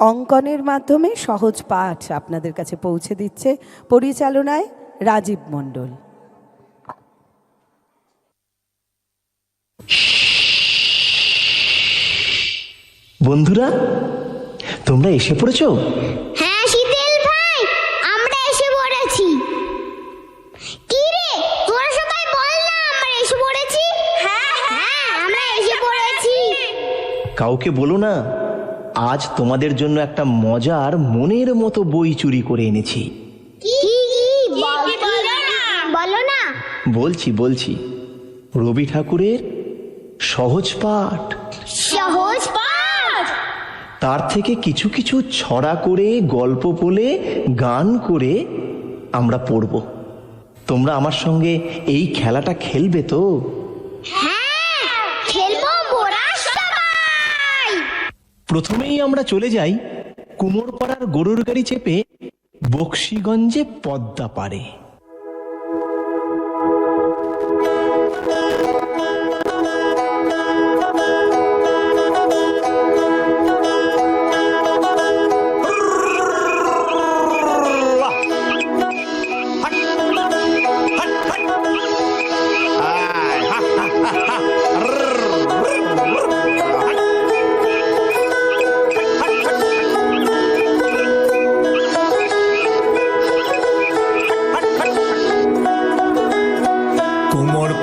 অঙ্কনের মাধ্যমে সহজ পাঠ আপনাদের কাছে পৌঁছে দিচ্ছে পরিচালনায় রাজীব মণ্ডল। বন্ধুরা, তোমরা এসে পড়েছো? হ্যাঁ শীতেল ভাই, আমরা এসে পড়েছি। কি রে, তোরা সবাই বল না আমরা এসে পড়েছি। হ্যাঁ হ্যাঁ, আমরা এসে পড়েছি। কাউকে বলো না, আজ তোমাদের জন্য একটা মজার মনের মতো বই চুরি করে এনেছি। কি বলো না। বলছি রবি ঠাকুরের সহজ পাঠ। সহজ পাঠ? তার থেকে কিছু কিছু ছড়া করে, গল্প বলে, গান করে আমরা পড়ব। তোমরা আমার সঙ্গে এই খেলাটা খেলবে তো? হ্যাঁ, খেলবো মোরা সবাই। প্রথমেই আমরা চলে যাই কুমোরপাড়ার গরুর গাড়ি চেপে বক্সিগঞ্জে পদ্মা পাড়ে।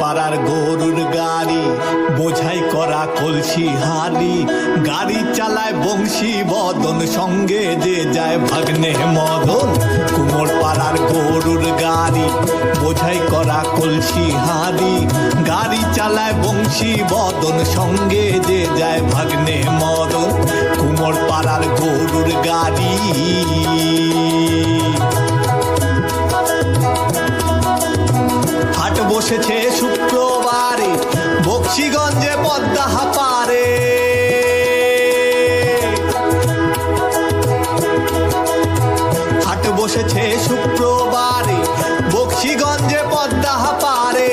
পাড়ার গরুর গাড়ি বোঝাই করা কলসি হাড়ি, গাড়ি চালায় বংশী বদন, সঙ্গে যে যায় ভাগ্নে মদন। কুমোর পাড়ার গরুর গাড়ি বোঝাই করা কলসি হাড়ি, গাড়ি চালায় বংশী বদন, সঙ্গে যে যায় ভাগ্নে মদন। কুমোর পাড়ার গরুর গাড়ি হাট বসেছে শুক্রবারে বক্সিগঞ্জে পদ্মা পারে। হাট বসেছে শুক্রবারে বক্সিগঞ্জে পদ্মা পারে,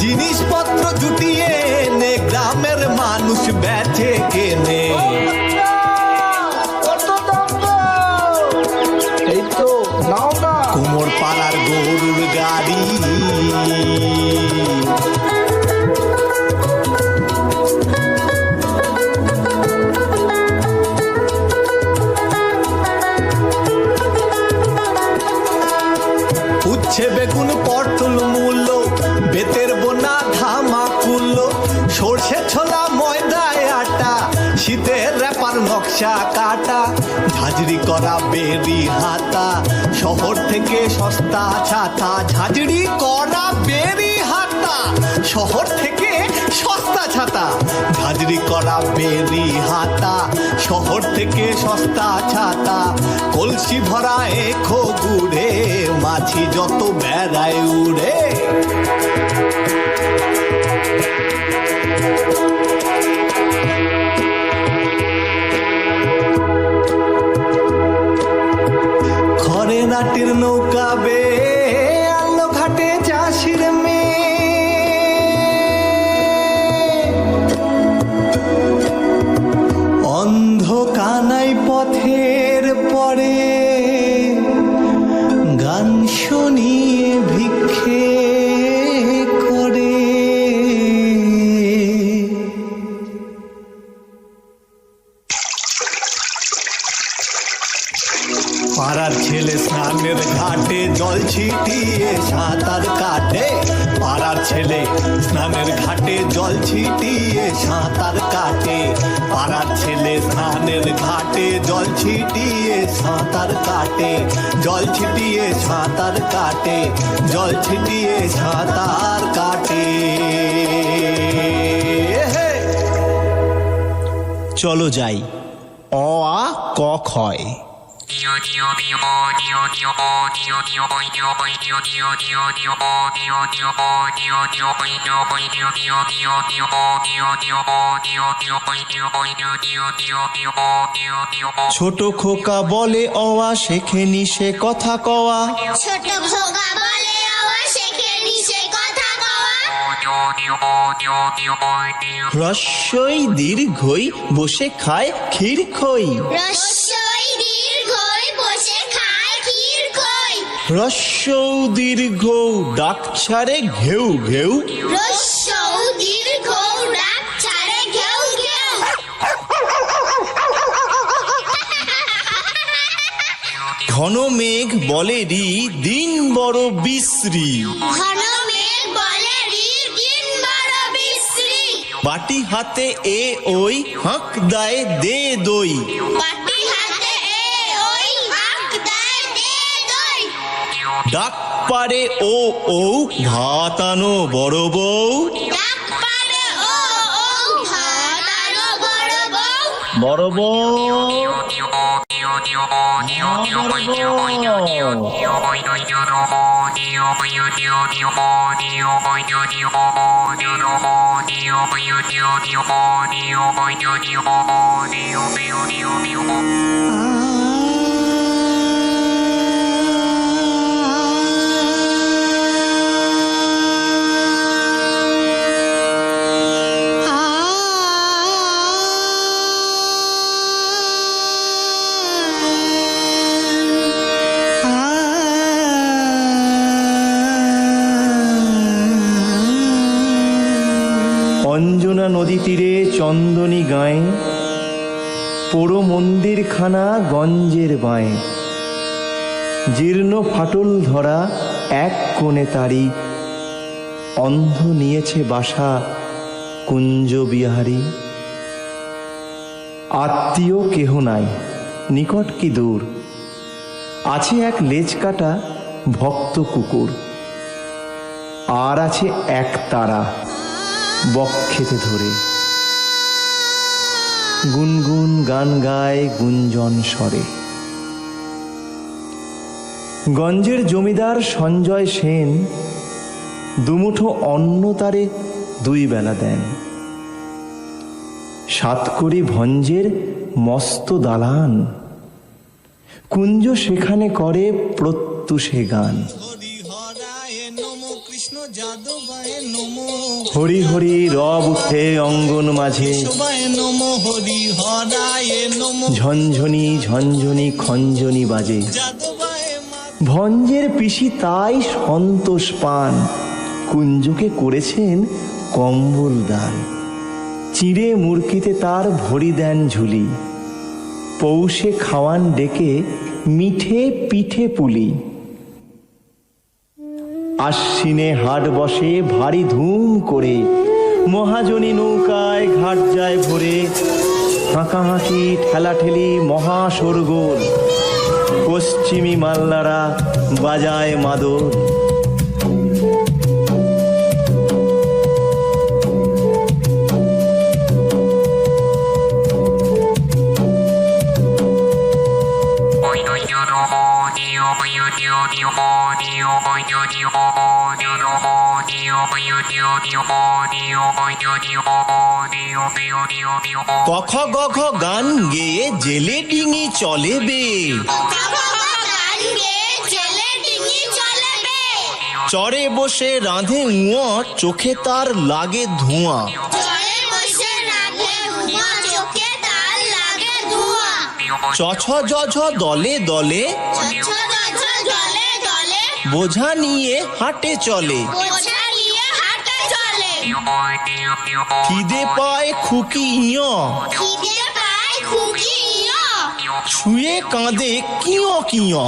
জিনিসপত্র জুটিয়ে এনে গ্রামের মানুষ বেচে কেনে। কুমোর পাড়ার গরুর গাড়ি উচ্ছে বেগুন পটল মূল্য, বেতের বোনা ধামা কুল্ল, সর্ষে ছোলা ময়দায় আটা, শীতের রেপার নকশা কাটা, ঝাঁঝরি করা বেরি হাতা, শহর থেকে সস্তা ছাতা। ঝাঁঝরি করা বেরি হাতা, শহর থেকে সস্তা ছাতা। ঝাঁঝরি করা বেরি হাতা, শহর থেকে সস্তা ছাতা। কলসি ভরা এখো গুড়ে, মাছি যত বেড়ায় উড়ে। খড়ে নাটির নৌকা বে আলো ঘাটে চাষির মেয়ে, অন্ধ কানাই পথের পরে গান শুনিয়ে ভিক্ষে করে। পাড়ার ছেলে স্নানের ঘাটে জল ছিটিয়ে সাঁতার কাটে। পাড়ার ছেলে স্নানের ঘাটে জল ছিটিয়ে সাঁতার কাটে। পাড়ার ছেলে স্নানের ঘাটে জল ছিটিয়ে সাঁতার কাটে। জল ছিটিয়ে সাঁতার কাটে, জল ছিটিয়ে সাঁতার কাটে। চলো যাই, অ আ ক ক্ষয়। ছোট খোকা বলে অওয়া শেখেনি সে কথা কওয়া। ছোট খোকা বলে আওয়া শেখেনি সে কথা কওয়া। হ্রস্বই দীর্ঘই বসে খায় ক্ষীর খই। রস্যই হ্রস্ব দীর্ঘ ডাক ছাড়ে ঘেউ ঘেউ, হ্রস্ব দীর্ঘ ডাক ছাড়ে ঘেউ ঘেউ। ঘন মেঘ বলে রি দিন বড় বিশ্রী, ঘন মেঘ বলে রি দিন বড় বিশ্রী। বাটি হাতে এ ওই হাঁক দায় দে দই, বাটি হাতে এ ওই হাঁক দেয় দে দই। ডাক পারে ও ও ভাত আনো বড় বউ, ডাক পারে ও ও ভাত আনো বড় বউ। বড় বউ অঞ্জনা নদী তীরে চন্দনী গায়ে, পোড়ো মন্দিরখানা গঞ্জের বাঁয়ে, জীর্ণ ফাটল ধরা এক কোণে তারি, অন্ধ নিয়েছে বাসা কুঞ্জ বিহারী। আত্মীয় কেহ নাই, নিকট কি দূর, আছে এক লেজ কাটা ভক্ত কুকুর, আর আছে এক তারা বক্ষেতে ধরে, গুনগুন গান গায় গুঞ্জন স্বরে। গঞ্জের জমিদার সঞ্জয় সেন দুমুঠো অন্ন তারে দুই বেলা দেন, সাতকড়ি ভঞ্জের মস্ত দালান, কুঞ্জ সেখানে করে প্রত্যুষে গান। হরি হরি রব উঠে অঙ্গন মাঝে, ঝনঝনি ঝনঝনি খঞ্জনি বাজে, ভঞ্জের পিসি তাই সন্তোষ পান, কুঞ্জকে করেছেন কম্বল দান। চিড়ে মুরকিতে তার ভরি দেন ঝুলি, পৌষে খাওয়ান ডেকে মিঠে পিঠে পুলি। আশ্বিনে হাট বসে ভারী ধুম করে, মহাজনী নৌকায় ঘাট যায় ভরে, হাঁকাহাঁকি ঠেলাঠেলি মহা শোরগোল, পশ্চিমী মাল্লারা বাজায় মাদল। কখ গঘ গান গেয়ে জেলে ডিঙি চলে বে, চরে বসে রাঁধে উঁয়া চোখে তার লাগে ধোঁয়া। চছ জঝ দলে দলে, বোঝা নিয়ে হাটে চলে, খিদে পায় খুকি ইয়, শুয়ে কাঁদে কিয় কিয়।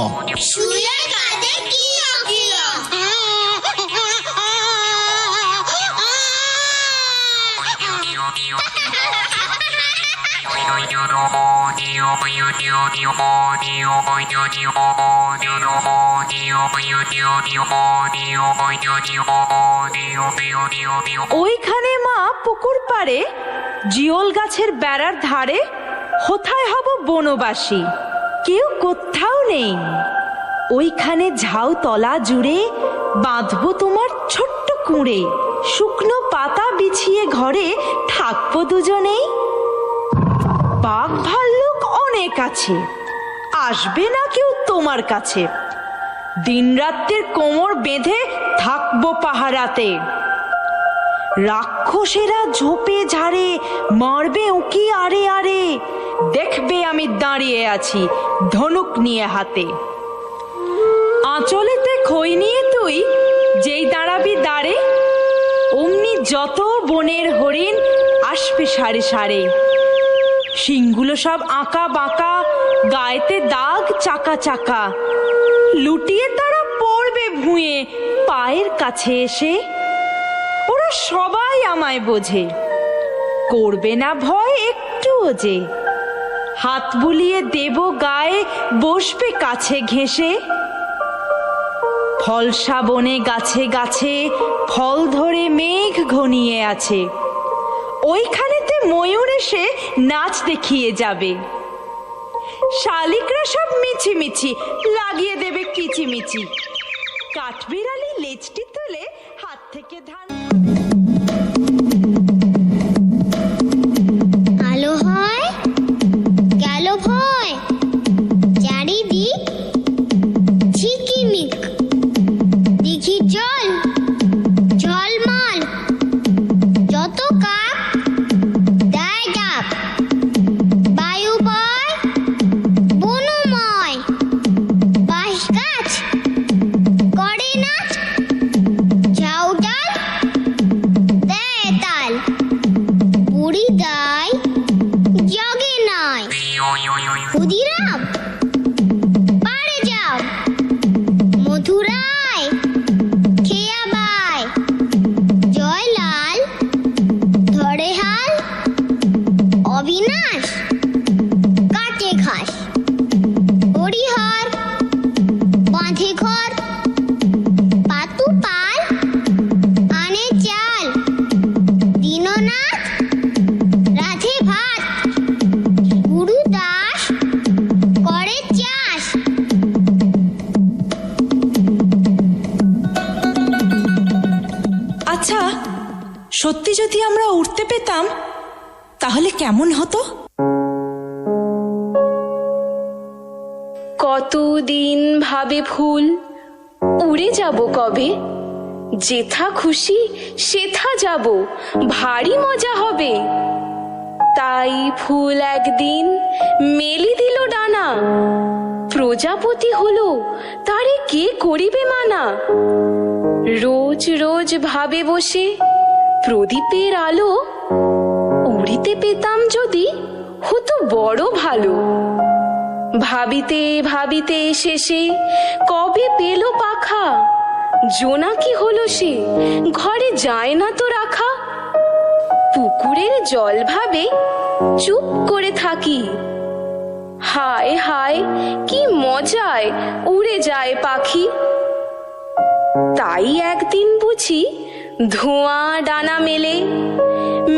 ওইখানে মা পুকুর পাড়ে জিওল গাছের বেড়ার ধারে কোথায় হব বনবাসী, কেউ কোথাও নেই। ওইখানে ঝাউ তলা জুড়ে বাঁধবো তোমার ছোট্ট কুঁড়ে, শুকনো পাতা বিছিয়ে ঘরে থাকবো দুজনেই। বাঘ ভাল্লুক অনেক আছে, আসবে না কেউ তোমার কাছে, দিনরাত্রির কোমর বেঁধে থাকবো পাহারাতে। রাক্ষসেরা ঝোপে ঝাড়ে মারবে উকি আরে আরে, দেখবে আমি দাঁড়িয়ে আছি ধনুক নিয়ে হাতে। আঁচলেতে খই নিয়ে তুই যেই দাঁড়াবি দাঁড়ে, অমনি যত বনের হরিণ আসবে সারে সারে। শিংগুলো সব আঁকা বাঁকা, গায়েতে দাগ চাকা চাকা, লুটিয়ে তারা পড়বে ভুঁয়ে পায়ের কাছে এসে। ওরা সবাই আমায় বোঝে, করবে না ভয় একটুও যে। হাত বুলিয়ে দেব গায়ে, বসবে কাছে ঘেঁষে। ফলসা বনে গাছে গাছে ফল ধরে মেঘ ঘনিয়ে আছে, ওইখানেতে ময়ূর এসে নাচ দেখিয়ে যাবে। শালিকরা সব মিছিমিছি লাগিয়ে দেবে কিচিমিচি, কাঠবিড়ালি লেজটি তুলে হাত থেকে ধান। আলো হয় গেল ভয়, চারিদিক ঝিকিমিক, দিঘি জল ঝলমল, যত কাক দেয় ডাক, বায়ু বয় বনময়, বাঁশ গাছ করে নাচ, ঝাউ ডাল দেয় তাল, বুড়ি দায় জগে নয়, ক্ষুদিরাম পারে যাও, মধুরায় খেয়া বায়, জয়লাল ধরে হাল, অবিনাশ কাটে ঘাস, হরিহর বাঁধে ঘর, পাতু পাল আনে চাল, দীননাথ রাধে ভাত, গুরুদাস করে চাষ। আচ্ছা, সত্যি যদি আমরা উড়তে পেতাম তাহলে কেমন হতো? কতদিন ভাবে ফুল, উড়ে যাব কবে, যেথা খুশি সেথা যাব, ভারী মজা হবে। তাই ফুল একদিন মেলি দিল ডানা, প্রজাপতি হলো তারে কে করিবে মানা। রোজ রোজ ভাবে বসে প্রদীপের আলো, উড়িতে পেতাম যদি হতো বড় ভালো। ভাবিতে ভাবিতে শেষে কবে পেল পাখা, জোনাকি হলো সে ঘরে যায় না তো রাখা। পুকুরের জল ভাবে চুপ করে থাকি, হায় হায় কি মজায় উড়ে যায় পাখি। তাই একদিন বুঝি ধোঁয়া ডানা মেলে,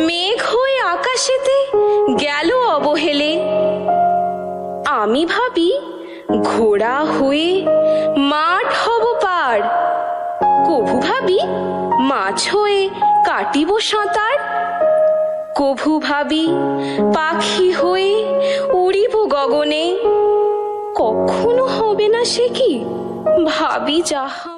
মেঘ হয়ে আকাশেতে গেল অবহেলে। আমি ভাবি ঘোড়া হয়ে মাঠ হব পার, কভু ভাবি মাছ হয়ে কাটিব সাঁতার, কভু ভাবি পাখি হয়ে উড়িব গগনে। কখনো হবে না সে কি ভাবি যাহা।